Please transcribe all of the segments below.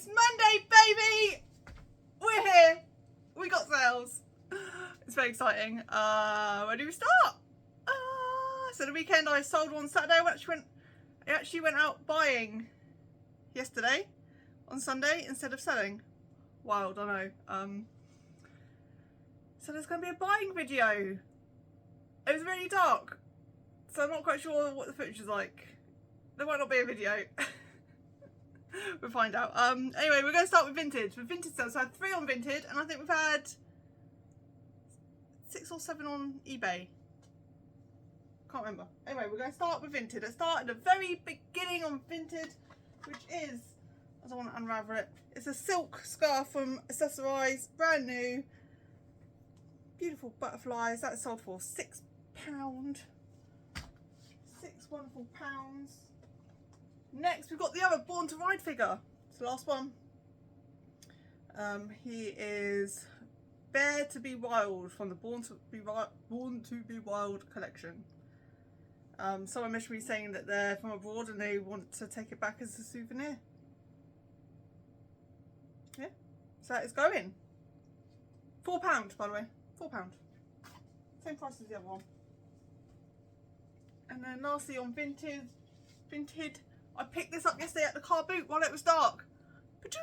It's Monday, baby! We're here. We got sales. It's very exciting. Where do we start? So the weekend I sold one Saturday. I actually went out buying yesterday on Sunday instead of selling. Wild, I know. So there's going to be a buying video. It was really dark, so I'm not quite sure what the footage is like. There might not be a video. We'll find out. Anyway, we're going to start with Vinted. With Vinted sales, so I had 3 on Vinted, and I think we've had 6 or 7 on eBay. Can't remember. Anyway, we're going to start with Vinted. Let's start at the very beginning on Vinted, which is, I don't want to unravel it. It's a silk scarf from Accessorize, brand new. Beautiful butterflies. That sold for £6. 6 wonderful pounds. Next, we've got the other Born to Ride figure. It's the last one. He is Bear to be Wild from the Born to be Wild collection. Someone messaged me saying that they're from abroad and they want to take it back as a souvenir. Yeah, so it's going. £4, by the way. £4. Same price as the other one. And then lastly on Vinted, I picked this up yesterday at the car boot while it was dark. Pikachu,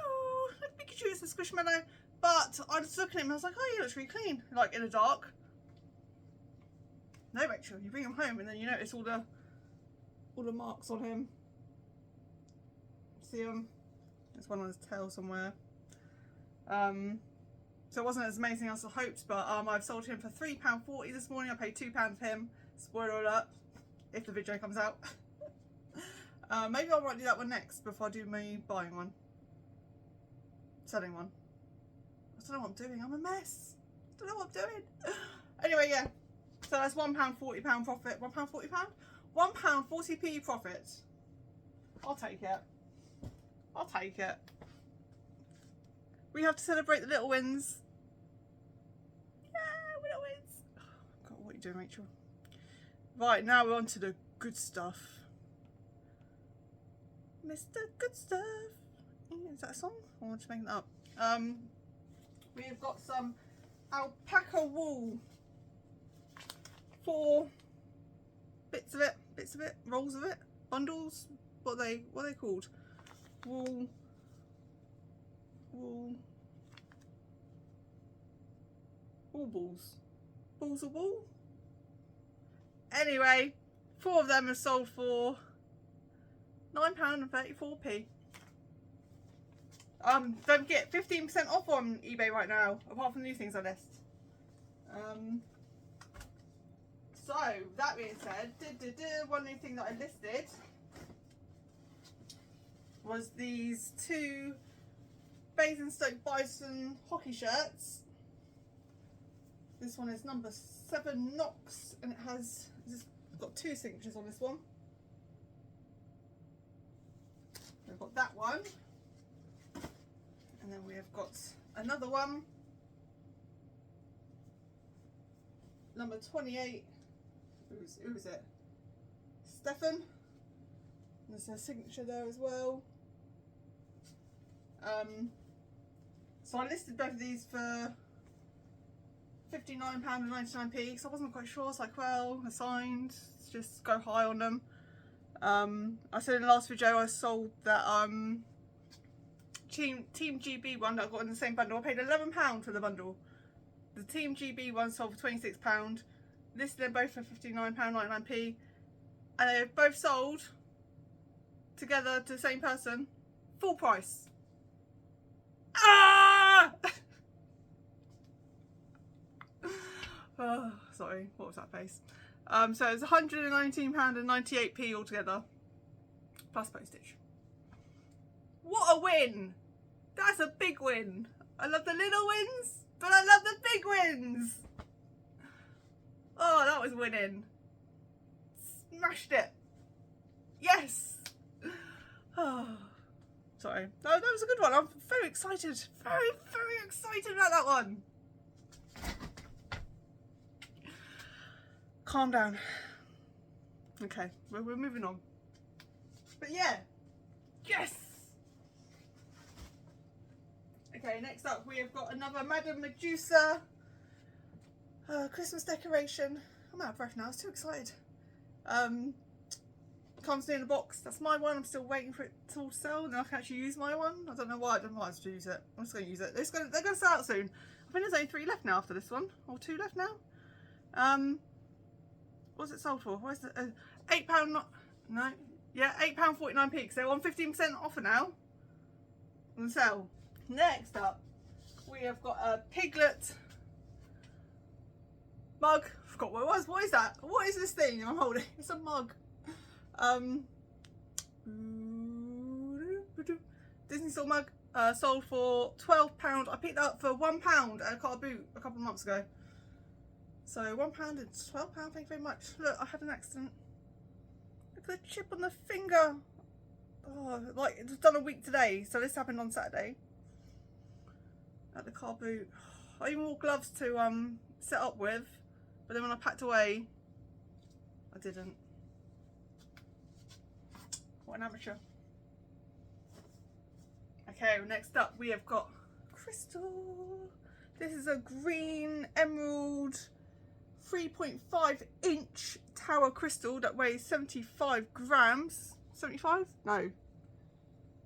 it's a squishmallow. But I was looking at him and I was like, oh, he looks really clean, like in the dark. No, Rachel, you bring him home and then you notice all the marks on him. See him? There's one on his tail somewhere. So it wasn't as amazing as I hoped, but I've sold him for £3.40 this morning. I paid £2 for him. Spoiler alert, if the video comes out. Maybe I might do that one next before I do my buying one. Selling one. I don't know what I'm doing. I'm a mess. I don't know what I'm doing. Anyway, yeah. So that's £1, £40 profit. £1, £40? £1, 40p profit. I'll take it. I'll take it. We have to celebrate the little wins. Yeah, little wins. Oh, God, what are you doing, Rachel? Right, now we're on to the good stuff. Mr. Good Stuff. Is that a song? Or am I just making it up? We've got some alpaca wool. 4 bits of it, rolls of it, bundles. What are they called? Wool balls. Balls of wool? Anyway, 4 of them are sold for £9.34p. Don't forget 15% off on eBay right now, apart from the new things I list. So that being said, one new thing that I listed was these 2 Basingstoke Bison hockey shirts. This one is number 7 Knox, and it's got 2 signatures on this one. We've got that one, and then we have got another one, number 28. Who is it? Stefan. There's a signature there as well. So I listed both of these for £59.99p because I wasn't quite sure. It's like, well, assigned, just go high on them. I said in the last video I sold that Team GB one that I got in the same bundle. I paid £11 for the bundle. The Team GB one sold for £26. Listed them both for £59.99p, and they've both sold together to the same person, full price. Ah! Oh, sorry, what was that face? So it's £119.98p altogether, plus postage. What a win! That's a big win. I love the little wins, but I love the big wins. Oh, that was winning. Smashed it. Yes. Oh, sorry. That was a good one. I'm very excited. Very, very excited about that one. Calm down. Okay, we're moving on. But yeah. Yes. Okay, next up we have got another Madame Medusa Christmas decoration. I'm out of breath now, I was too excited. Comes in a box. That's my one. I'm still waiting for it to all sell and then I can actually use my one. I don't know why I don't know why I to use it. I'm just going to use it. They're going to sell out soon. I think there's only 3 left now after this one, or 2 left now. What's it sold for? Where's the £8? Not no. Yeah, £8.49p. Because they're on 15% offer now on sale. Next up, we have got a Piglet mug. I forgot what it was. What is that? What is this thing I'm holding? It's a mug. Disney store mug, sold for £12. I picked it up for £1 at a car boot a couple of months ago. So £1 and £12, thank you very much. Look, I had an accident. Look at the chip on the finger. Oh, like it was done a week today, so this happened on Saturday at the car boot. I even wore gloves to set up with, but then when I packed away, I didn't. What an amateur. Okay, well, next up we have got crystal. This is a green emerald 3.5 inch tower crystal that weighs 75 grams. 75? No.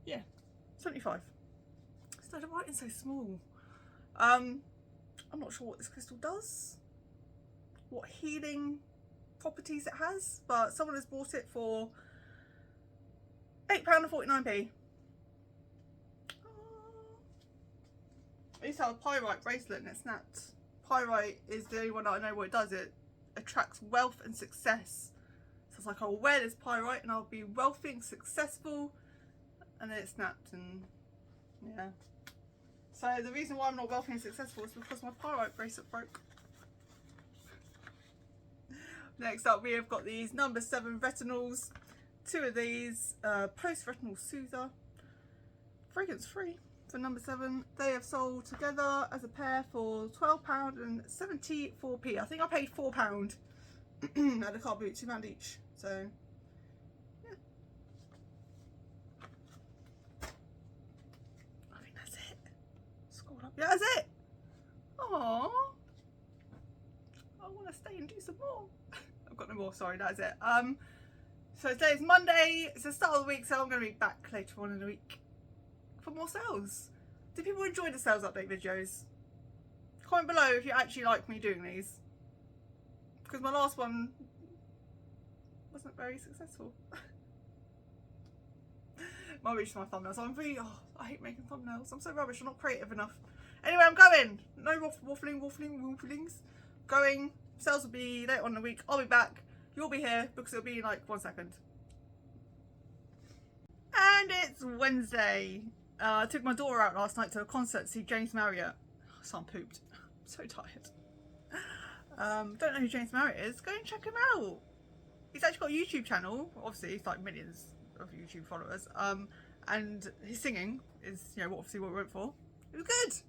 Yeah, 75. So the writing's so small. I'm not sure what this crystal does, what healing properties it has, but someone has bought it for £8.49p. I used to have a pyrite bracelet and it snapped. Pyrite is the only one that I know what it does. It attracts wealth and success. So it's like, I'll wear this pyrite and I'll be wealthy and successful. And then it snapped and yeah. So the reason why I'm not wealthy and successful is because my pyrite bracelet broke. Next up we have got these number 7 retinols. 2 of these, post-retinol soother. Fragrance free. For number 7, they have sold together as a pair for £12.74p. I think I paid £4 at the car boot, £2 each. So yeah, I think that's it. Scroll up. Yeah, that's it. Aww, I want to stay and do some more. I've got no more. Sorry, that's it. So today is Monday. It's the start of the week, so I'm going to be back later on in the week for more sales. Do people enjoy the sales update videos? Comment below if you actually like me doing these, because my last one wasn't very successful. Might reach my thumbnails. I'm really, I hate making thumbnails. I'm so rubbish. I'm not creative enough. Anyway, I'm going. No wafflings. Going. Sales will be later on in the week. I'll be back. You'll be here because it'll be in like 1 second. And it's Wednesday. I took my daughter out last night to a concert to see James Marriott. So I'm pooped. I'm so tired. Don't know who James Marriott is. Go and check him out. He's actually got a YouTube channel. Obviously, he's like millions of YouTube followers. And his singing is, you know, obviously what we went for. It was good.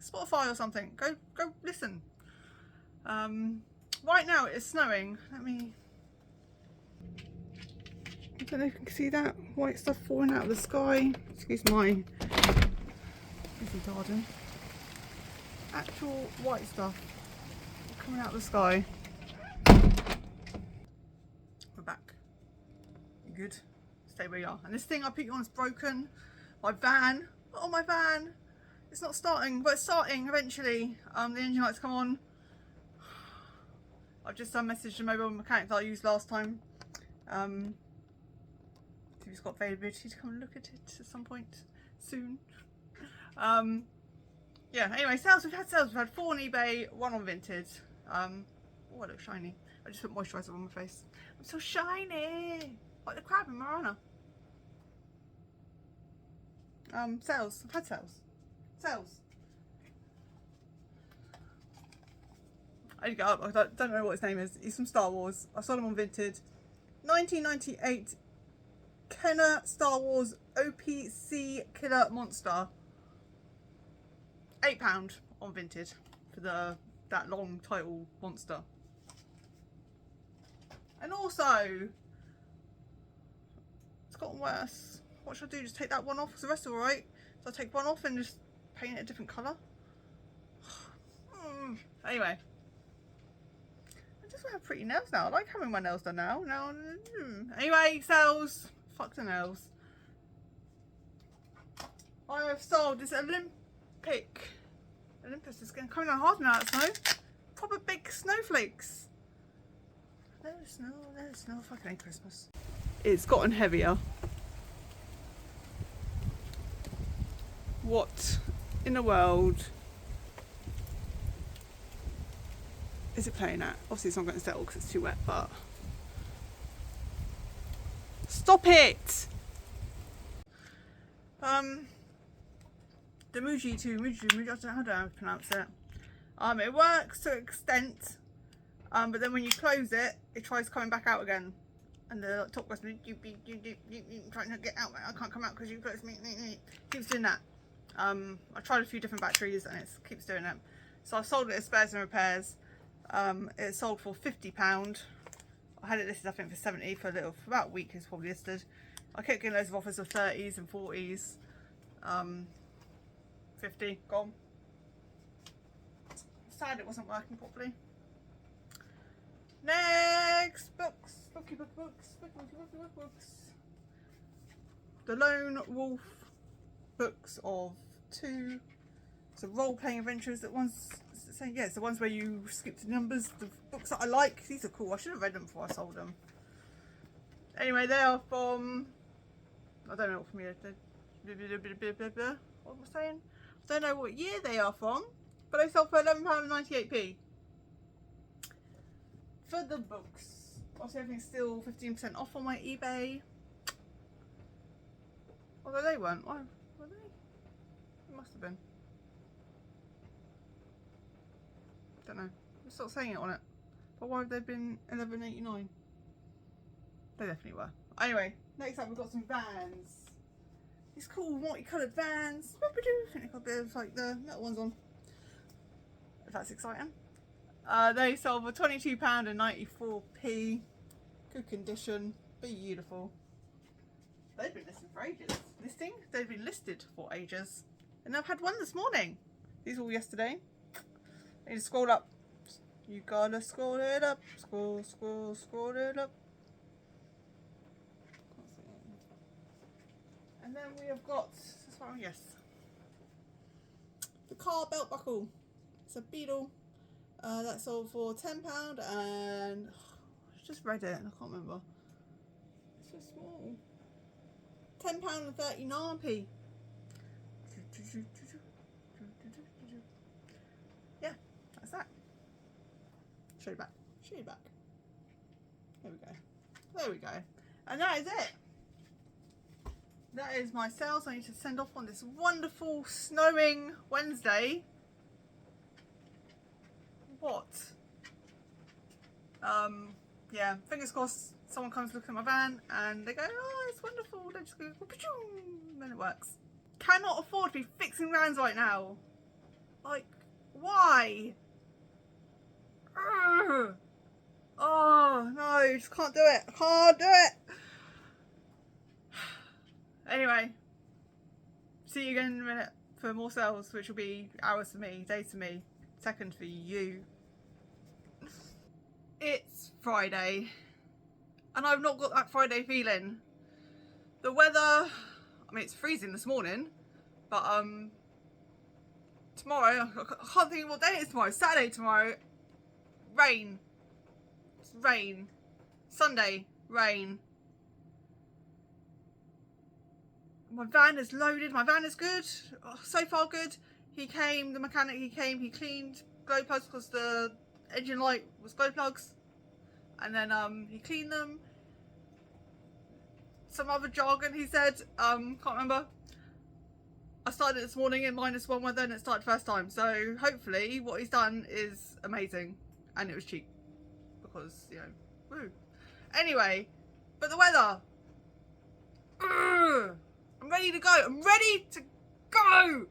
Spotify or something. Go listen. Right now it is snowing. I don't know if you can see that white stuff falling out of the sky. Excuse my busy garden. Actual white stuff coming out of the sky. We're back. You good? Stay where you are. And this thing I put you on is broken. My van. Oh, my van. It's not starting, but it's starting eventually. The engine lights come on. I've just messaged the mobile mechanic that I used last time. If he's got availability to come and look at it at some point soon. Yeah, anyway, sales. We've had 4 on eBay, 1 on Vinted. Oh, I look shiny. I just put moisturiser on my face. I'm so shiny! Like the crab in Marana. Sales. I've had sales. I need to go up. I don't know what his name is. He's from Star Wars. I saw him on Vinted. 1998 Kenner Star Wars OPC Killer Monster. £8 on Vinted for that long title monster. And also, it's gotten worse. What should I do? Just take that one off? Because the rest are alright. So I take one off and just paint it a different colour. Anyway, I just have pretty nails now. I like having my nails done now. Anyway, sales. Fuck the nails. I have sold this Olympus is going to come down hard now. That snow. Proper big snowflakes. There's snow. Fucking hate Christmas. It's gotten heavier. What in the world is it playing at? Obviously it's not going to settle because it's too wet, but stop it! The Muji, I don't know how to pronounce it. It works to an extent, but then when you close it, it tries coming back out again. And the top goes, you trying to get out, I can't come out because you closed me. Keeps doing that. I tried a few different batteries and it keeps doing it. So I sold it as spares and repairs. It sold for £50. I had it listed I think for 70 for about a week. It's probably listed. I kept getting loads of offers of 30s and 40s. 50 gone. Sad it wasn't working properly. Next books. Books. The Lone Wolf books of 2. So role-playing adventures. That one's saying yeah, it's the ones where you skip the numbers. The books that I like. These are cool. I should have read them before I sold them. Anyway, they are from. I don't know what from here. What am I saying? I don't know what year they are from, but they sold for £11.98p. For the books, obviously everything's still 15% off on my eBay. Although they weren't. Why were they? It must have been. Don't know. It's not saying it on it. But why have they been £11.89? They definitely were. Anyway, next up we've got some Vans. These cool multicoloured Vans. I think they've got a bit of like the metal ones on. If that's exciting. They sold for £22.94p. Good condition. Beautiful. They've been listed for ages. They've been listed for ages. And I've had one this morning. These were all yesterday. I need to scroll up. You gotta scroll it up. Scroll it up. And then we have got, yes, the car belt buckle. It's a Beetle. That sold for £10 and I just read it and I can't remember. It's so small. £10 and 39p. Yeah, that's that. Show you back. There we go. And that is it. That is my sales I need to send off on this wonderful snowing Wednesday. What? Yeah, fingers crossed someone comes looking at my van and they go, oh, it's wonderful. They just go, and then it works. Cannot afford to be fixing vans right now. Like, why? Urgh. Oh, no, just can't do it. I can't do it. Anyway, see you again in a minute for more sales, which will be hours for me, days for me, second for you. It's Friday, and I've not got that Friday feeling. The weather, I mean, it's freezing this morning, but tomorrow, I can't think of what day it is tomorrow. Saturday tomorrow, rain. It's rain. Sunday, rain. My van is loaded. My van is good. Oh, so far good. He came, the mechanic, he cleaned glow plugs because the engine light was glow plugs. And then he cleaned them. Some other jargon he said, can't remember. I started it this morning in -1 weather and it started first time. So hopefully what he's done is amazing. And it was cheap. Because, you know, woo. Anyway, but the weather. Ugh. I'm ready to go. I'm ready to go.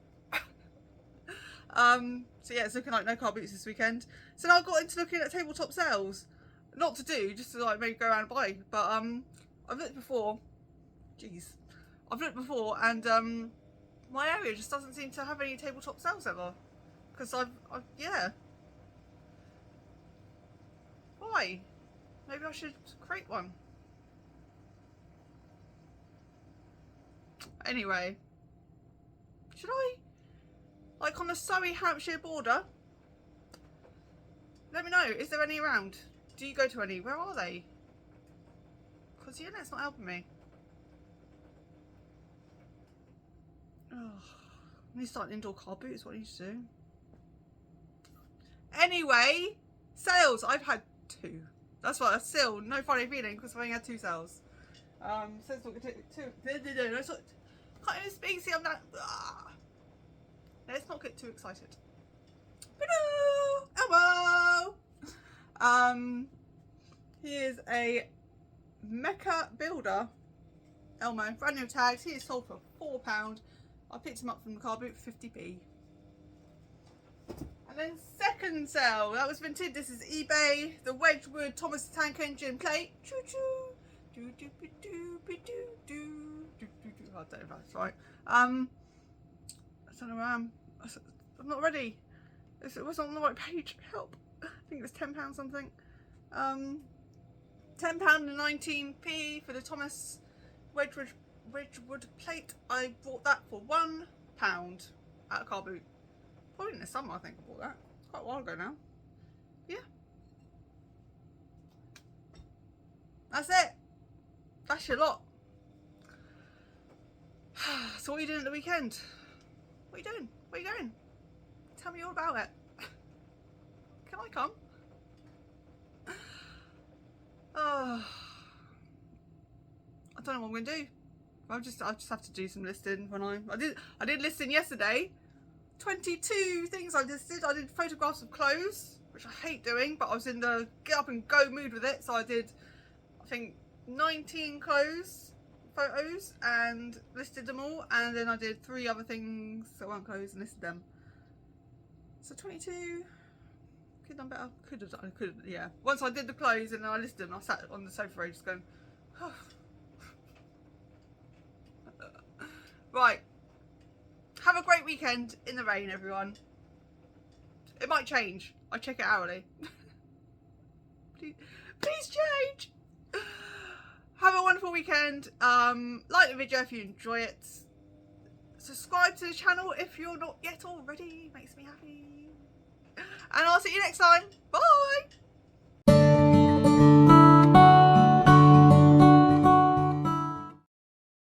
So yeah, it's looking like no car boots this weekend. So now I got into looking at tabletop sales. Not to do, just to like maybe go around and buy. But I've looked before. Jeez. I've looked before and my area just doesn't seem to have any tabletop sales ever. Because yeah. Why? Maybe I should create one. Anyway. Should I? Like on the Surrey, Hampshire border? Let me know. Is there any around? Do you go to any? Where are they? Because the internet's not helping me. Oh, I need to start an indoor car boot is what I need to do. Anyway, sales. I've had 2. That's why still no funny feeling because I've only had 2 sales. Sales not get 2. Can't even speak. See, I'm not. Let's not get too excited. Elmo. Here's a Mecha Builder. Elmo, brand new tags. He is sold for £4. I picked him up from the car boot for 50p. And then second sale, that was vintage. This is eBay. The Wedgwood Thomas the Tank Engine plate. Choo choo. Do do do do do do do do. I don't know if that's right. I don't know where I am. I'm not ready. It wasn't on the right page. Help. I think it was £10 something. £10 and 19p for the Thomas Wedgwood plate. I bought that for £1 at a car boot. Probably in the summer I think I bought that. Quite a while ago now. Yeah. That's it. That's your lot. So what are you doing at the weekend? What are you doing? Where are you going? Tell me all about it. Can I come? Oh, I don't know what I'm gonna do. I just have to do some listing when I did listing yesterday. 22 things I listed. I did photographs of clothes, which I hate doing, but I was in the get up and go mood with it. So I did, I think, 19 clothes photos and listed them all, and then I did 3 other things that weren't clothes and listed them. So 22. Could have done better. Could have done. Yeah. Once I did the clothes and then I listed them, I sat on the sofa just going, oh. Right. Have a great weekend in the rain, everyone. It might change. I check it hourly. Please change. Have a wonderful weekend. Like the video if you enjoy it. Subscribe to the channel if you're not yet already. Makes me happy. And I'll see you next time. Bye.